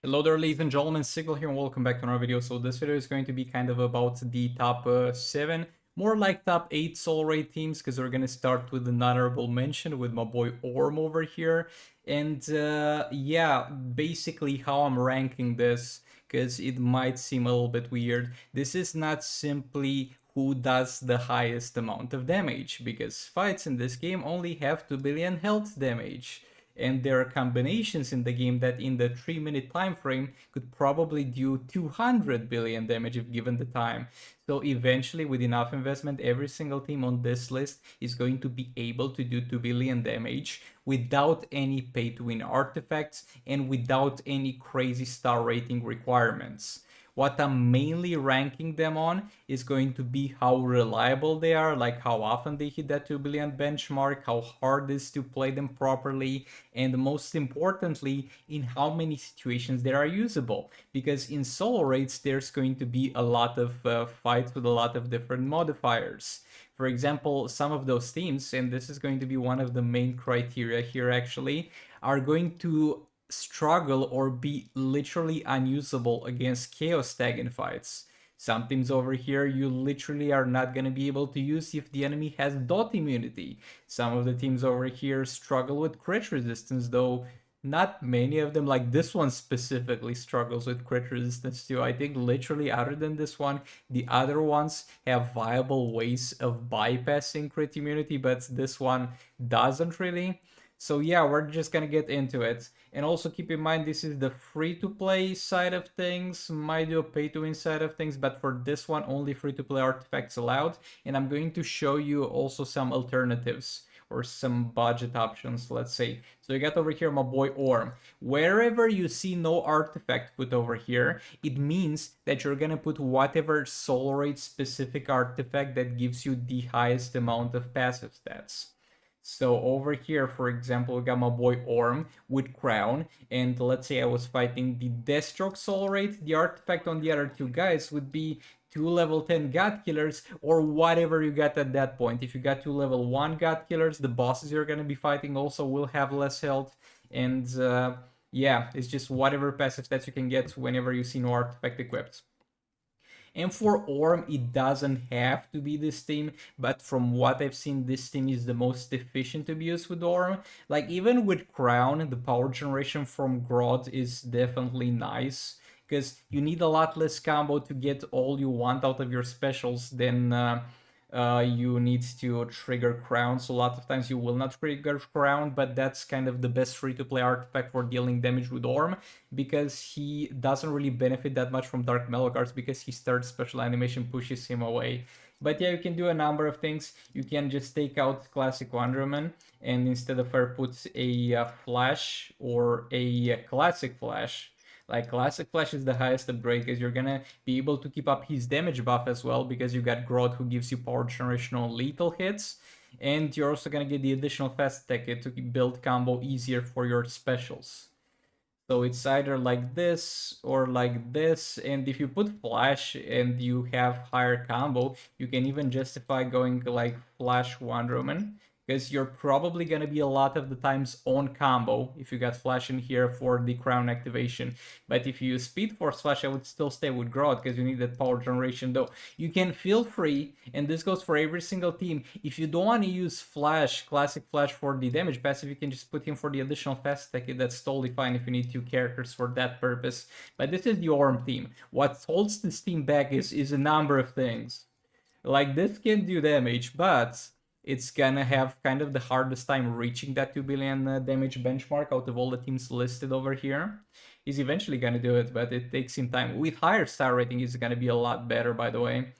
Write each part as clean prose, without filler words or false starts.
Hello there, ladies and gentlemen, Sigil here and welcome back to another video. So this video is going to be kind of about the top 7, more like top 8 solo raid teams, because we're going to start with an honorable mention with my boy Orm over here. And yeah, basically how I'm ranking this, because it might seem a little bit weird. This is not simply who does the highest amount of damage, because fights in this game only have 2 billion health damage, and there are combinations in the game that in the 3-minute time frame could probably do 200 billion damage if given the time. So eventually, with enough investment, every single team on this list is going to be able to do 2 billion damage without any pay to win artifacts and without any crazy star rating requirements. What I'm mainly ranking them on is going to be how reliable they are, like how often they hit that 2 billion benchmark, how hard it is to play them properly, and most importantly, in how many situations they are usable. Because in solo raids, there's going to be a lot of fights with a lot of different modifiers. For example, some of those teams, and this is going to be one of the main criteria here actually, are going to struggle or be literally unusable against chaos tag in fights. Some teams over here you literally are not going to be able to use if the enemy has dot immunity. Some of the teams over here struggle with crit resistance, though not many of them, like this one specifically, struggles with crit resistance too. I think literally other than this one, the other ones have viable ways of bypassing crit immunity, but this one doesn't really. So yeah, we're just gonna get into it. And also keep in mind, this is the free-to-play side of things, might do a pay-to-win side of things, but for this one, only free-to-play artifacts allowed. And I'm going to show you also some alternatives or some budget options, let's say. So you got over here my boy Orm. Wherever you see no artifact put over here, it means that you're gonna put whatever solo raid specific artifact that gives you the highest amount of passive stats. So over here, for example, we got my boy Orm with Crown, and let's say I was fighting the Deathstroke solo raid, the artifact on the other two guys would be 2 level 10 God Killers, or whatever you got at that point. If you got 2 level 1 God Killers, the bosses you're gonna be fighting also will have less health, and yeah, it's just whatever passive stats you can get whenever you see no artifact equipped. And for Orm, it doesn't have to be this team, but from what I've seen, this team is the most efficient to be used with Orm. Like, even with Crown, the power generation from Grodd is definitely nice, because you need a lot less combo to get all you want out of your specials than you need to trigger Crown. So a lot of times you will not trigger Crown, but that's kind of the best free-to-play artifact for dealing damage with Orm, because he doesn't really benefit that much from Dark Melocards, because his third special animation pushes him away. But yeah, you can do a number of things. You can just take out Classic Wonderman, and instead of her put a Flash or a Classic Flash. Like, Classic Flash is the highest upgrade, because you're gonna be able to keep up his damage buff as well, because you got Grodd who gives you power generation on lethal hits, and you're also gonna get the additional fast attack to build combo easier for your specials. So it's either like this or like this, and if you put Flash and you have higher combo, you can even justify going like Flash Wonder Woman, because you're probably gonna be a lot of the times on combo if you got Flash in here for the crown activation. But if you use Speed Force Flash, I would still stay with Grodd, because you need that power generation. Though you can feel free, and this goes for every single team, if you don't want to use Flash, Classic Flash for the damage passive, you can just put him for the additional fast attack. That's totally fine if you need 2 characters for that purpose. But this is the Orm team. What holds this team back is a number of things. Like, this can do damage, but it's gonna have kind of the hardest time reaching that 2 billion damage benchmark out of all the teams listed over here. He's eventually gonna do it, but it takes him time. With higher star rating, he's gonna be a lot better, by the way.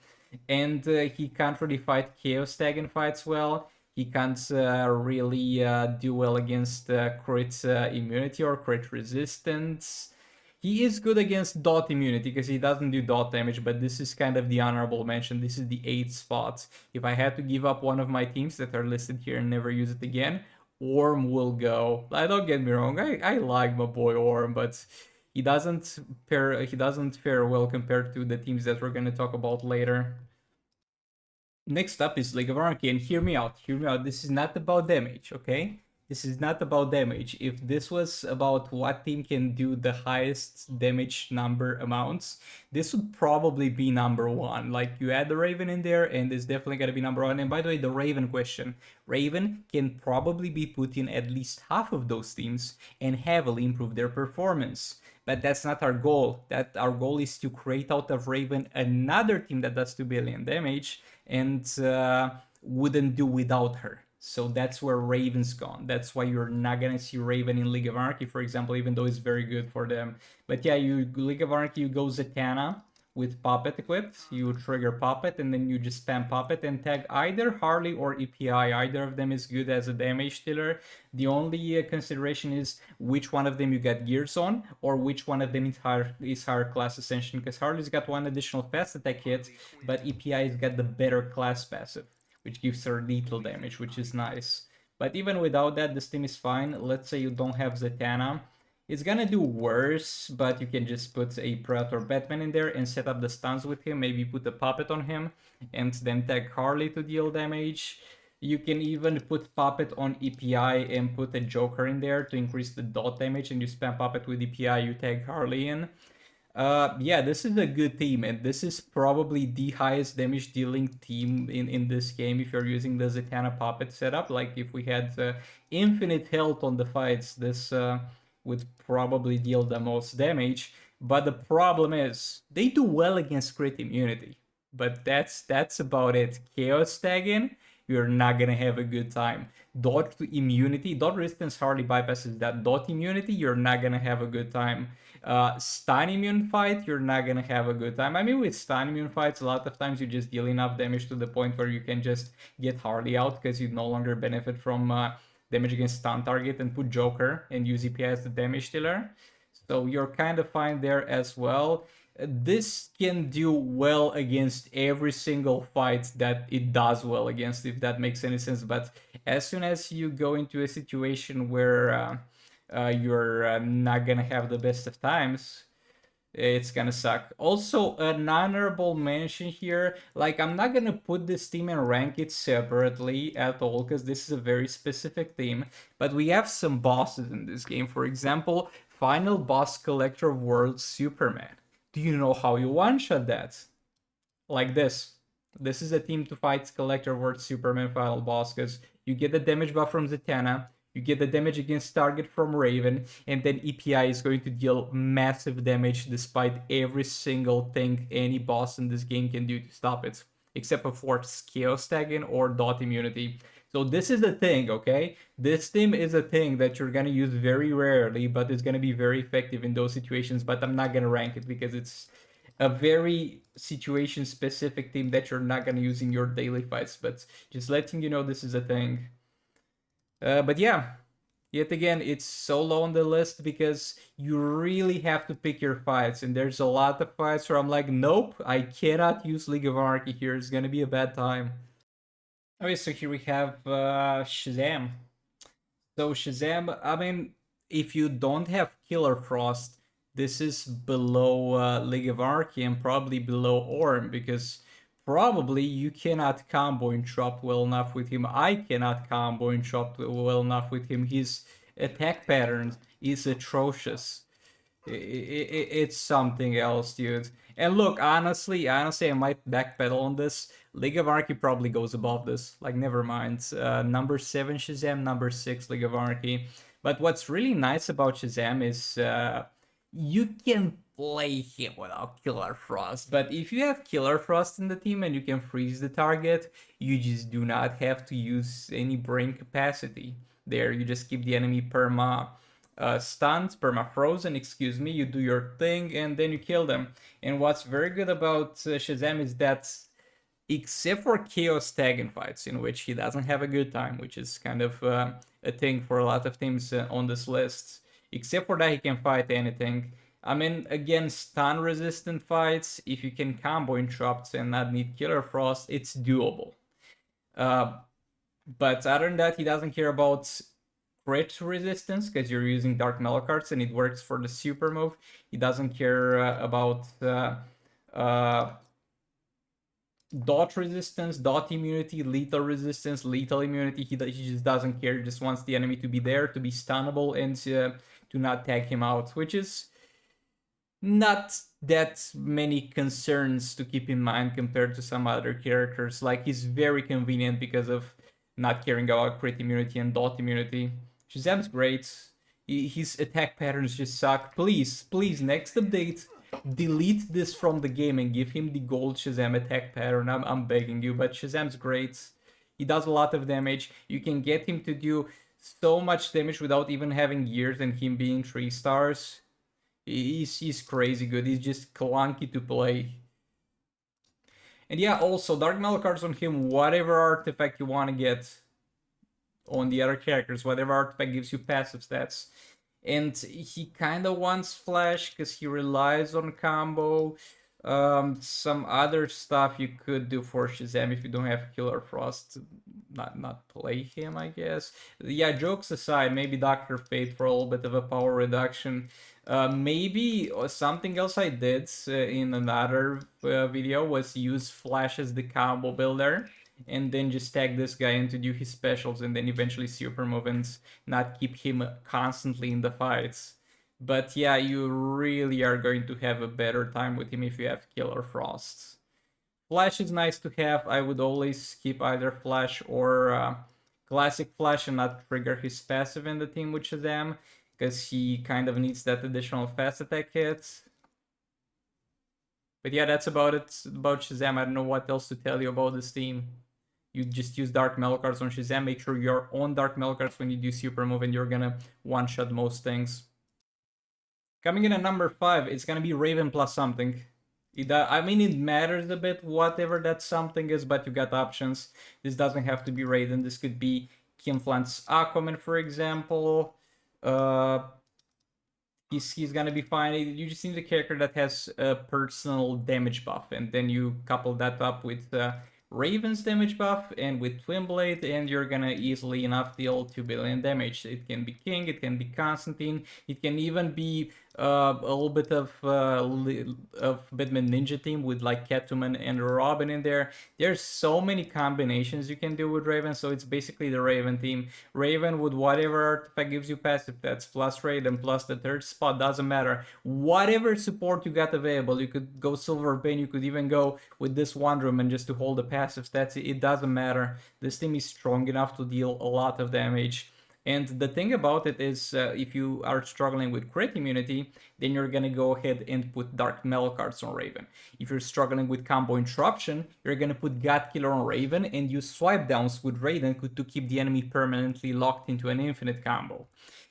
And he can't really fight Chaos Tag in fights well. He can't really do well against crit immunity or crit resistance. He is good against dot immunity, because he doesn't do dot damage, but this is kind of the honorable mention. This is the 8th spot. If I had to give up one of my teams that are listed here and never use it again, Orm will go. Don't get me wrong, I like my boy Orm, but he doesn't fare well compared to the teams that we're going to talk about later. Next up is League of Anarchy, and hear me out, this is not about damage, okay? This is not about damage. If this was about what team can do the highest damage number amounts, this would probably be number one. Like, you add the Raven in there, and it's definitely gonna be number one. And by the way, the Raven question. Raven can probably be put in at least half of those teams and heavily improve their performance. But that's not our goal. That our goal is to create out of Raven another team that does 2 billion damage and wouldn't do without her. So that's where Raven's gone. That's why you're not gonna see Raven in League of Anarchy, for example, even though it's very good for them. But yeah, you League of Anarchy, you go Zatanna with Puppet equipped. You trigger Puppet, and then you just spam Puppet and tag either Harley or EPI. Either of them is good as a damage dealer. The only consideration is which one of them you get gears on, or which one of them is higher class ascension. Because Harley's got one additional fast attack hit, but EPI's got the better class passive, which gives her lethal damage, which is nice. But even without that, this team is fine. Let's say you don't have Zatanna. It's gonna do worse, but you can just put a Predator Batman in there and set up the stuns with him, maybe put a Puppet on him, and then tag Harley to deal damage. You can even put Puppet on EPI and put a Joker in there to increase the dot damage, and you spam Puppet with EPI, you tag Harley in. Yeah, this is a good team, and this is probably the highest damage dealing team in this game if you're using the Zatanna Puppet setup. Like, if we had infinite health on the fights, this would probably deal the most damage. But the problem is, they do well against crit immunity. But that's about it. Chaos tagging, you're not gonna have a good time. Dot immunity, dot resistance hardly bypasses that. Dot immunity, you're not gonna have a good time. Stun immune fight, you're not gonna have a good time. I mean, with stun immune fights, a lot of times you just deal enough damage to the point where you can just get Harley out because you no longer benefit from damage against stun target and put Joker and use EPI as the damage dealer. So you're kind of fine there as well. This can do well against every single fight that it does well against, if that makes any sense. But as soon as you go into a situation where you're not gonna have the best of times, it's gonna suck. Also, an honorable mention here, like, I'm not gonna put this team and rank it separately at all, because this is a very specific team, but we have some bosses in this game. For example, Final Boss Collector of Worlds Superman. Do you know how you one-shot that? Like this. This is a team to fight Collector of Worlds Superman Final Boss, because you get the damage buff from Zatanna, you get the damage against target from Raven, and then EPI is going to deal massive damage despite every single thing any boss in this game can do to stop it, except for Chaos tagging or dot immunity. So this is the thing, okay? This team is a thing that you're gonna use very rarely, but it's gonna be very effective in those situations. But I'm not gonna rank it because it's a very situation specific team that you're not gonna use in your daily fights. But just letting you know, this is a thing. But yeah, yet again, it's so low on the list because you really have to pick your fights. And there's a lot of fights where I'm like, nope, I cannot use League of Anarchy here. It's gonna be a bad time. Okay, so here we have Shazam. So Shazam, I mean, if you don't have Killer Frost, this is below League of Anarchy and probably below Orm, because probably you cannot combo interrupt well enough with him. I cannot combo interrupt well enough with him. His attack pattern is atrocious. It's something else, dude. And look, honestly, I might backpedal on this. League of Anarchy probably goes above this. Like, never mind. Number 7 Shazam, number 6 League of Anarchy. But what's really nice about Shazam is you can play him without Killer Frost. But if you have Killer Frost in the team and you can freeze the target, you just do not have to use any brain capacity. There, you just keep the enemy perma stunned, perma-frozen, excuse me, you do your thing, and then you kill them. And what's very good about Shazam is that, except for Chaos tagging fights, in which he doesn't have a good time, which is kind of a thing for a lot of teams on this list, except for that, he can fight anything. I mean, again, stun-resistant fights, if you can combo interrupts and not need Killer Frost, it's doable. But other than that, he doesn't care about crit resistance because you're using Dark Mellow cards and it works for the super move. He doesn't care about dot resistance, dot immunity, lethal resistance, lethal immunity. He just doesn't care. He just wants the enemy to be there, to be stunnable, and to not tag him out, which is not that many concerns to keep in mind compared to some other characters. Like, he's very convenient because of not caring about crit immunity and dot immunity. Shazam's great. His attack patterns just suck. Please, next update, delete this from the game and give him the gold Shazam attack pattern. I'm begging you, but Shazam's great. He does a lot of damage. You can get him to do so much damage without even having gears and him being 3 stars. He's crazy good. He's just clunky to play. And yeah, also Dark Metal cards on him, whatever artifact you want to get on the other characters, whatever artifact gives you passive stats. And he kind of wants flash because he relies on combo. Some other stuff you could do for Shazam if you don't have Killer Frost. Not play him, I guess. Yeah, jokes aside, maybe Dr. Fate for a little bit of a power reduction. Maybe something else I did in another video was use Flash as the combo builder, and then just tag this guy in to do his specials, and then eventually super move and not keep him constantly in the fights. But yeah, you really are going to have a better time with him if you have Killer Frost. Flash is nice to have. I would always skip either Flash or Classic Flash and not trigger his passive in the team with Shazam, because he kind of needs that additional fast attack hit. But yeah, that's about it about Shazam. I don't know what else to tell you about this team. You just use Dark Metal cards on Shazam. Make sure you're on Dark Metal cards when you do super move, and you're gonna one-shot most things. Coming in at number 5, it's gonna be Raven plus something. I mean, it matters a bit, whatever that something is, but you got options. This doesn't have to be Raven. This could be Kim Flant's Aquaman, for example. He's gonna be fine. You just need a character that has a personal damage buff, and then you couple that up with Raven's damage buff and with Twin Blade, and you're gonna easily enough deal 2 billion damage. It can be King, it can be Constantine, it can even be a little bit of Batman Ninja team with like Catwoman and Robin in there. There's so many combinations you can do with Raven, so it's basically the Raven team. Raven with whatever artifact gives you passive, that's plus Raiden plus the third spot, doesn't matter. Whatever support you got available, you could go Silver Bane, you could even go with this Wonder Woman just to hold the passive stats. It doesn't matter. This team is strong enough to deal a lot of damage. And the thing about it is, if you are struggling with crit immunity, then you're gonna go ahead and put Dark Metal cards on Raven. If you're struggling with combo interruption, you're gonna put God Killer on Raven and use swipe downs with Raiden to keep the enemy permanently locked into an infinite combo.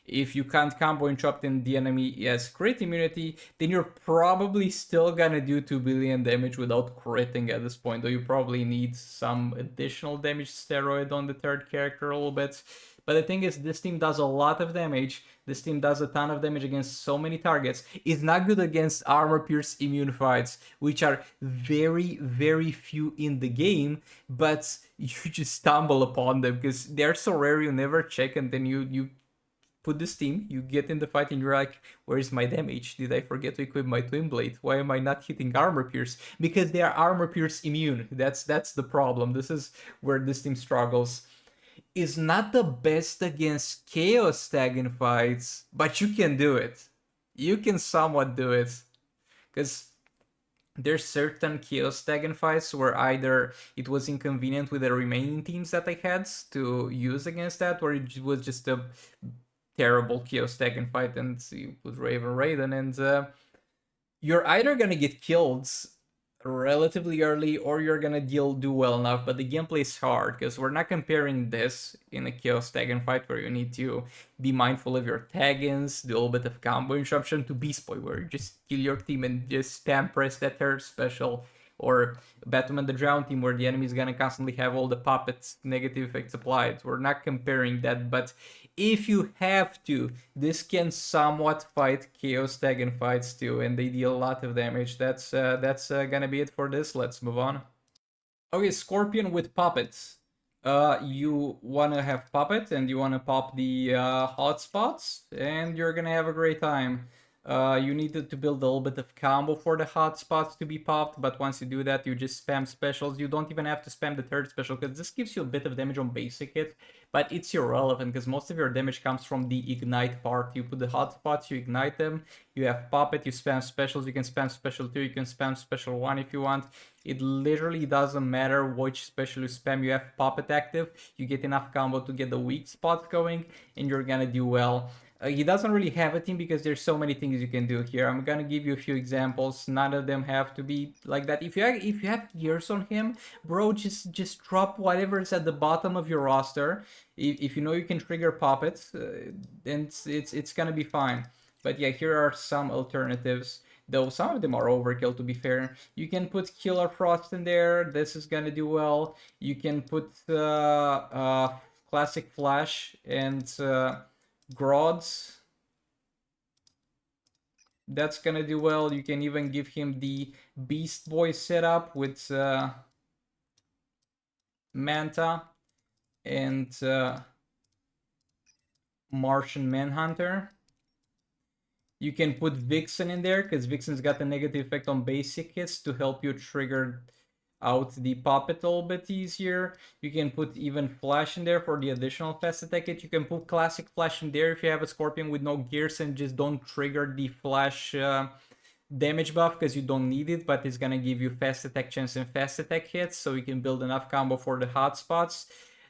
If you can't combo interrupt and the enemy has crit immunity, then you're probably still gonna do 2 billion damage without critting at this point, though you probably need some additional damage steroid on the third character a little bit. But the thing is, this team does a lot of damage. This team does a ton of damage against so many targets. It's not good against armor pierce immune fights, which are very, very few in the game, but you just stumble upon them because they're so rare you never check, and then you put this team, you get in the fight and you're like, where's my damage? Did I forget to equip my Twin Blade? Why am I not hitting armor pierce? Because they are armor pierce immune. That's the problem. This is where this team struggles. Is not the best against Chaos tag in fights, but you can do it. You can somewhat do it. Because there's certain Chaos tag in fights where either it was inconvenient with the remaining teams that I had to use against that, or it was just a terrible Chaos tag in fight, and you put Raiden, and you're either gonna get killed relatively early, or you're gonna do well enough, but the gameplay is hard because we're not comparing this in a Chaos tag and fight where you need to be mindful of your tag-ins, do a little bit of combo interruption, to Beast Boy where you just kill your team and just spam press that third special, or Batman the Drown team where the enemy is gonna constantly have all the puppets negative effects applied. We're not comparing that, but if you have to, this can somewhat fight Chaos tag and fights too, and they deal a lot of damage. That's gonna be it for this. Let's move on. Okay, Scorpion with puppets. You wanna have puppet and you wanna pop the hotspots, and you're gonna have a great time. You need to build a little bit of combo for the hotspots to be popped, but once you do that, you just spam specials. You don't even have to spam the third special, because this gives you a bit of damage on basic hit, but it's irrelevant, because most of your damage comes from the ignite part. You put the hotspots, you ignite them, you have pop it, you spam specials, you can spam special 2, you can spam special 1 if you want. It literally doesn't matter which special you spam, you have pop it active, you get enough combo to get the weak spots going, and you're gonna do well. He doesn't really have a team because there's so many things you can do here. I'm gonna give you a few examples. None of them have to be like that. If you have gears on him, bro, just drop whatever is at the bottom of your roster. If you know you can trigger puppets, then it's gonna be fine. But yeah, here are some alternatives. Though some of them are overkill, to be fair. You can put Killer Frost in there. This is gonna do well. You can put Classic Flash and Grods. That's gonna do well. You can even give him the Beast Boy setup with Manta and Martian Manhunter. You can put Vixen in there because Vixen's got a negative effect on basic hits to help you trigger out the puppet a little bit easier. You can put even Flash in there for the additional fast attack hit. You can put Classic Flash in there if you have a Scorpion with no gears and just don't trigger the Flash damage buff because you don't need it, but it's gonna give you fast attack chance and fast attack hits, so you can build enough combo for the hotspots.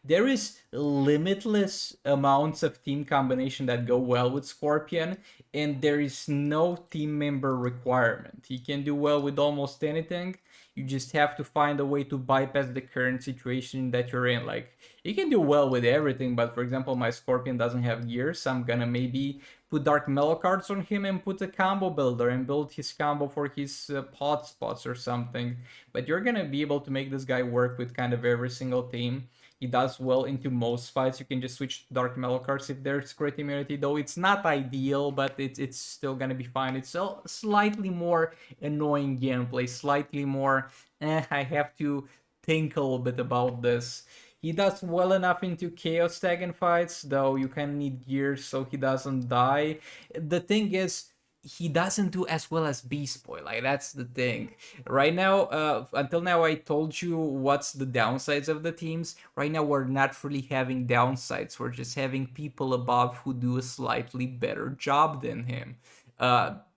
There is limitless amounts of team combination that go well with Scorpion, and there is no team member requirement. He can do well with almost anything. You just have to find a way to bypass the current situation that you're in. Like, he can do well with everything, but for example, my Scorpion doesn't have gears, so I'm gonna maybe put Dark Metal cards on him and put a combo builder and build his combo for his pot spots or something. But you're gonna be able to make this guy work with kind of every single team. He does well into most fights. You can just switch Dark Metal cards if there's crit immunity, though it's not ideal, but it's still gonna be fine. It's slightly more annoying gameplay, slightly more, I have to think a little bit about this. He does well enough into Chaos Tag in fights, though you kind of need gears so he doesn't die. The thing is, he doesn't do as well as Beast Boy. Like, that's the thing. Right now, until now, I told you what's the downsides of the teams. Right now, we're not really having downsides. We're just having people above who do a slightly better job than him.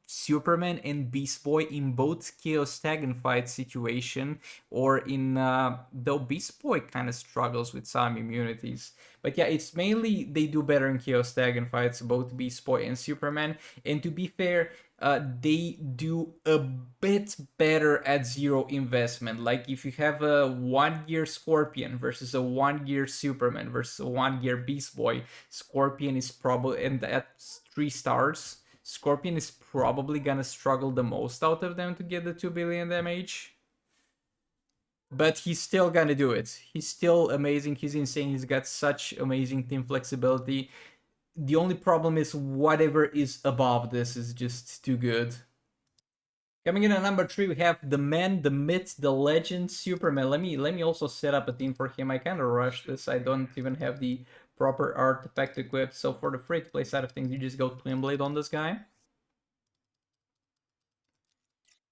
Superman and Beast Boy in both Chaos Tag and Fight situation, or in though Beast Boy kind of struggles with some immunities. But yeah, it's mainly they do better in Chaos Tag and Fights, both Beast Boy and Superman. And to be fair, they do a bit better at zero investment. Like if you have a 1-gear Scorpion versus a 1-gear Superman versus a 1-gear Beast Boy, Scorpion is probably, and that's 3 stars. Scorpion is probably gonna struggle the most out of them to get the 2 billion damage. But he's still gonna do it. He's still amazing. He's insane. He's got such amazing team flexibility. The only problem is whatever is above this is just too good. Coming in at number 3, we have the man, the myth, the legend, Superman. Let me also set up a team for him. I kind of rushed this. I don't even have the proper artifact equipped. So for the free-to-play side of things, you just go Twin Blade on this guy.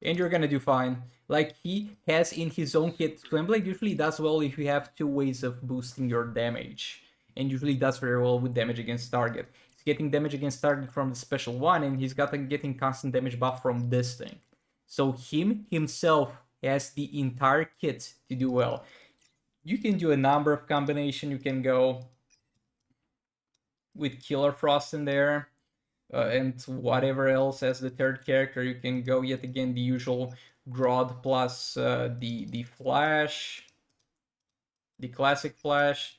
And you're gonna do fine. Like, he has in his own kit, Twin Blade usually does well if you have 2 ways of boosting your damage. And usually does very well with damage against target. He's getting damage against target from the special one, and he's getting constant damage buff from this thing. So himself has the entire kit to do well. You can do a number of combinations. You can go with Killer Frost in there, and whatever else as the third character. You can go yet again the usual Grodd plus the Flash, the classic Flash.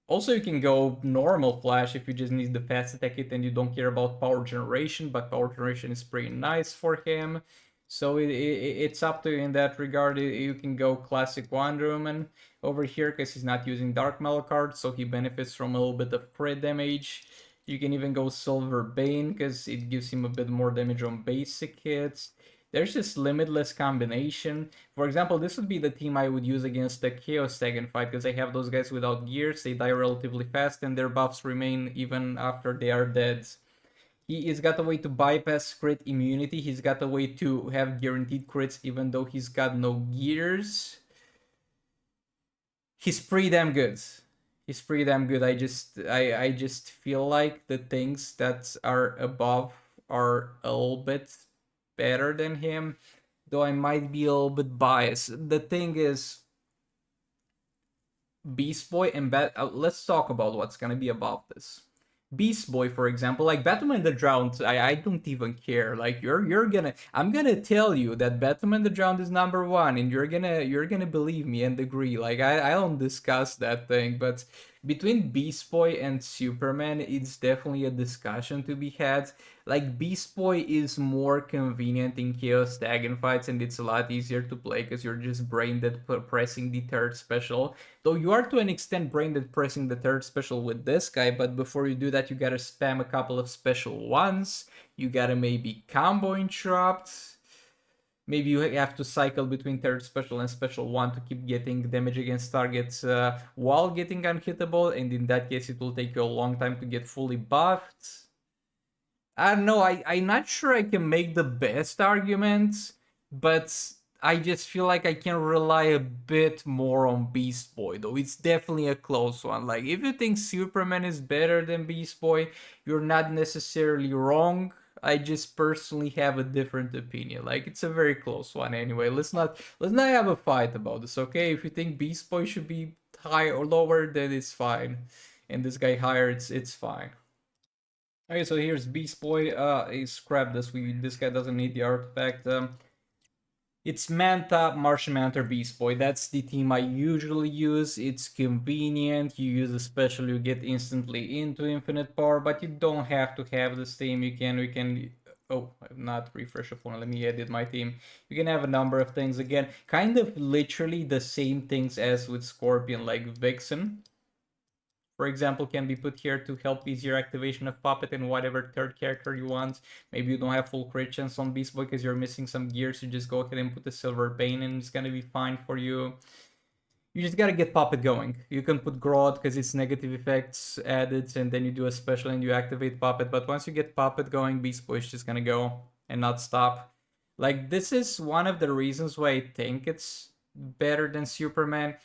Also, you can go normal Flash if you just need the fast attack hit and you don't care about power generation, but power generation is pretty nice for him. So it's up to you in that regard. You can go classic Wonder Woman over here because he's not using Dark Metal cards, so he benefits from a little bit of crit damage. You can even go Silver Bane because it gives him a bit more damage on basic hits. There's just limitless combination. For example, this would be the team I would use against the Chaos Dragon fight because I have those guys without gears, they die relatively fast, and their buffs remain even after they are dead. He's got a way to bypass crit immunity. He's got a way to have guaranteed crits even though he's got no gears. He's pretty damn good. He's pretty damn good. I just feel like the things that are above are a little bit better than him, though I might be a little bit biased. The thing is, Beast Boy and let's talk about what's gonna be above this. Beast Boy, for example, like Batman the Drowned, I don't even care. Like you're gonna I'm gonna tell you that Batman the Drowned is number one, and you're gonna believe me and agree. Like I don't discuss that thing, but between Beast Boy and Superman, it's definitely a discussion to be had. Like Beast Boy is more convenient in Chaos Tag and fights, and it's a lot easier to play because you're just brain dead pressing the third special. Though you are to an extent brain dead pressing the third special with this guy, but before you do that, you gotta spam a couple of special ones. You gotta maybe combo interrupt. Maybe you have to cycle between third special and special one to keep getting damage against targets while getting unhittable, and in that case, it will take you a long time to get fully buffed. I don't know. I'm not sure I can make the best arguments, but I just feel like I can rely a bit more on Beast Boy, though. It's definitely a close one. Like, if you think Superman is better than Beast Boy, you're not necessarily wrong. I just personally have a different opinion. Like, it's a very close one anyway. Let's not have a fight about this, okay? If you think Beast Boy should be higher or lower, then it's fine. And this guy higher, it's fine. Okay, so here's Beast Boy. Scrap this. This guy doesn't need the artifact. It's Manta, Martian Manta, Beast Boy. That's the team I usually use. It's convenient. You use a special, you get instantly into infinite power, but you don't have to have this team. We can. Oh, I've not refreshed the phone. Let me edit my team. You can have a number of things again, kind of literally the same things as with Scorpion, like Vixen, for example, can be put here to help easier activation of Puppet and whatever third character you want. Maybe you don't have full crit chance on Beast Boy because you're missing some gears, so just go ahead and put the Silver Bane and it's gonna be fine for you. You just gotta get Puppet going. You can put Grodd because it's negative effects added, and then you do a special and you activate Puppet. But once you get Puppet going, Beast Boy is just gonna go and not stop. Like, this is one of the reasons why I think it's better than Superman.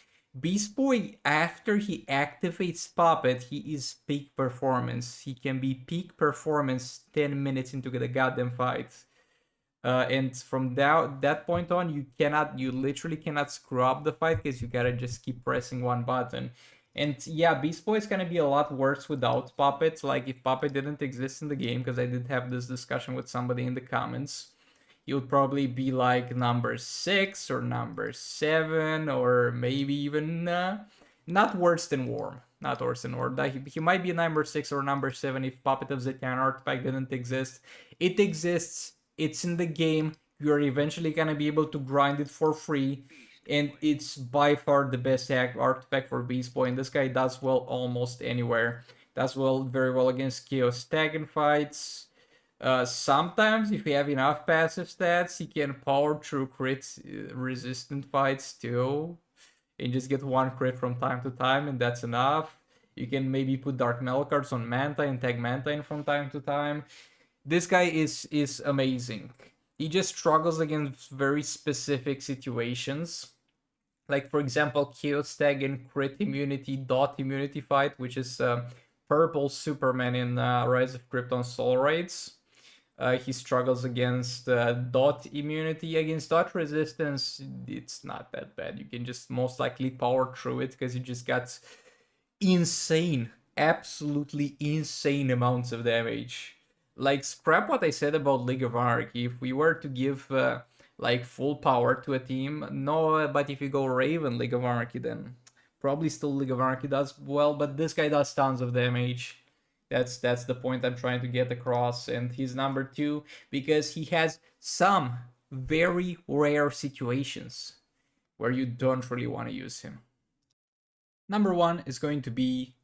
Beast Boy, after he activates Puppet, he is peak performance. He can be peak performance 10 minutes into the goddamn fight. And from that point on, you literally cannot screw up the fight because you gotta just keep pressing one button. And yeah, Beast Boy is gonna be a lot worse without Puppet. Like, if Puppet didn't exist in the game, because I did have this discussion with somebody in the comments, you would probably be like number 6 or number 7, or maybe even not worse than Worm. Not worse than Worm. He might be number 6 or number 7 if Puppet of Zetian artifact didn't exist. It exists. It's in the game. You're eventually gonna be able to grind it for free, and it's by far the best artifact for Beast Boy. And this guy does well almost anywhere. Does very well against Chaos Tag and fights. Sometimes, if you have enough passive stats, he can power through crit resistant fights too, and just get one crit from time to time, and that's enough. You can maybe put Dark Metal cards on Manta and tag Manta in from time to time. This guy is amazing. He just struggles against very specific situations. Like, for example, Chaos Tag and crit immunity, dot immunity fight, which is purple Superman in Rise of Krypton Soul Raids. He struggles against dot immunity. Against dot resistance, it's not that bad. You can just most likely power through it because you just got insane, absolutely insane amounts of damage. Like, scrap what I said about League of Anarchy. If we were to give like full power to a team, no, but if you go Raven League of Anarchy, then probably still League of Anarchy does well, but this guy does tons of damage. That's the point I'm trying to get across, and he's number 2 because he has some very rare situations where you don't really want to use him. Number 1 is going to be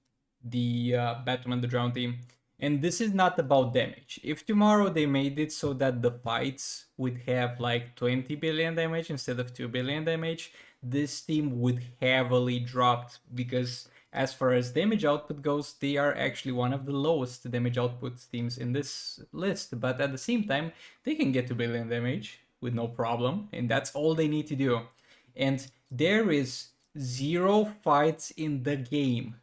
the Batman the Drown team, and this is not about damage. If tomorrow they made it so that the fights would have like 20 billion damage instead of 2 billion damage, this team would heavily drop because As far as damage output goes, they are actually one of the lowest damage output teams in this list, but at the same time, they can get to billion damage with no problem, and that's all they need to do. And there is 0 fights in the game.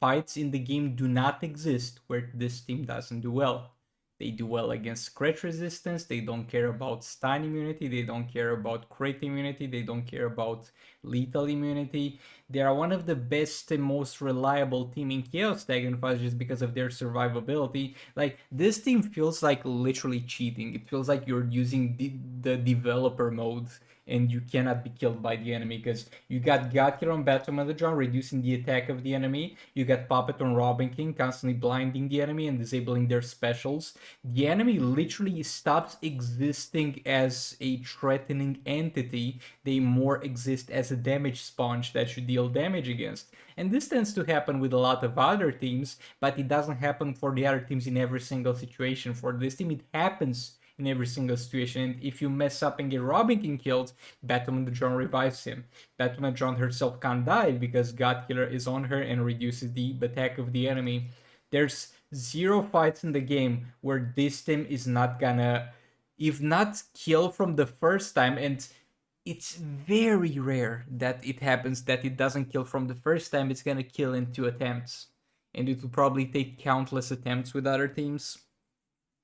Fights in the game do not exist where this team doesn't do well. They do well against scratch resistance, they don't care about stun immunity, they don't care about crit immunity, they don't care about lethal immunity. They are one of the best and most reliable team in Chaos Tag and Fuzz just because of their survivability. Like, this team feels like literally cheating. It feels like you're using the developer mode and you cannot be killed by the enemy because you got Gatkir on Battle Metatron reducing the attack of the enemy, you got Puppet on Robin King constantly blinding the enemy and disabling their specials. The enemy literally stops existing as a threatening entity, they more exist as a damage sponge that you deal damage against. And this tends to happen with a lot of other teams, but it doesn't happen for the other teams in every single situation. For this team, it happens in every single situation. And if you mess up and get Robin King killed, Batwoman the Drone revives him. Batwoman Drone herself can't die because God Killer is on her and reduces the attack of the enemy. There's 0 fights in the game where this team is not gonna, if not kill from the first time, and it's very rare that it happens that it doesn't kill from the first time, it's gonna kill in 2 attempts. And it will probably take countless attempts with other teams.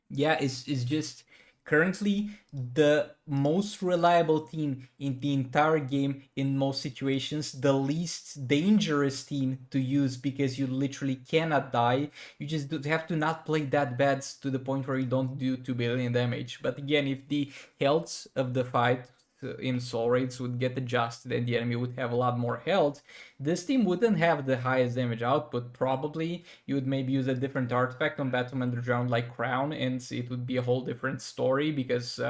Yeah, it's just currently the most reliable team in the entire game in most situations, the least dangerous team to use because you literally cannot die. You just have to not play that bad to the point where you don't do 2 billion damage. But again, if the health of the fight in soul rates would get adjusted and the enemy would have a lot more health, this team wouldn't have the highest damage output. Probably you would maybe use a different artifact on Battle Underground like Crown, and it would be a whole different story because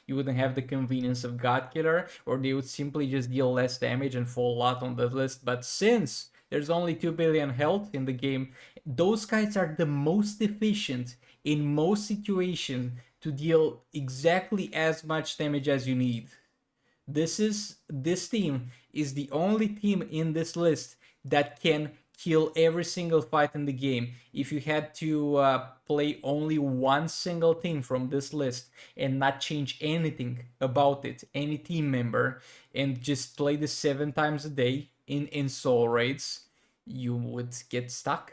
you wouldn't have the convenience of God Killer, or they would simply just deal less damage and fall a lot on the list. But since there's only 2 billion health in the game, those guys are the most efficient in most situations to deal exactly as much damage as you need. This team is the only team in this list that can kill every single fight in the game. If you had to play only one single team from this list and not change anything about it, any team member, and just play this 7 times a day in soul raids, you would get stuck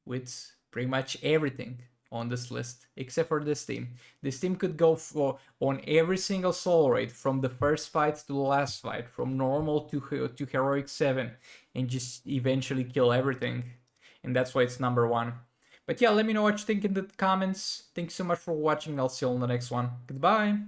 with pretty much everything on this list except for this team. This team could go for on every single soul raid from the first fight to the last fight, from normal to heroic 7, and just eventually kill everything. And that's why it's number 1. But yeah, let me know what you think in the comments. Thanks so much for watching. I'll see you on the next one. Goodbye.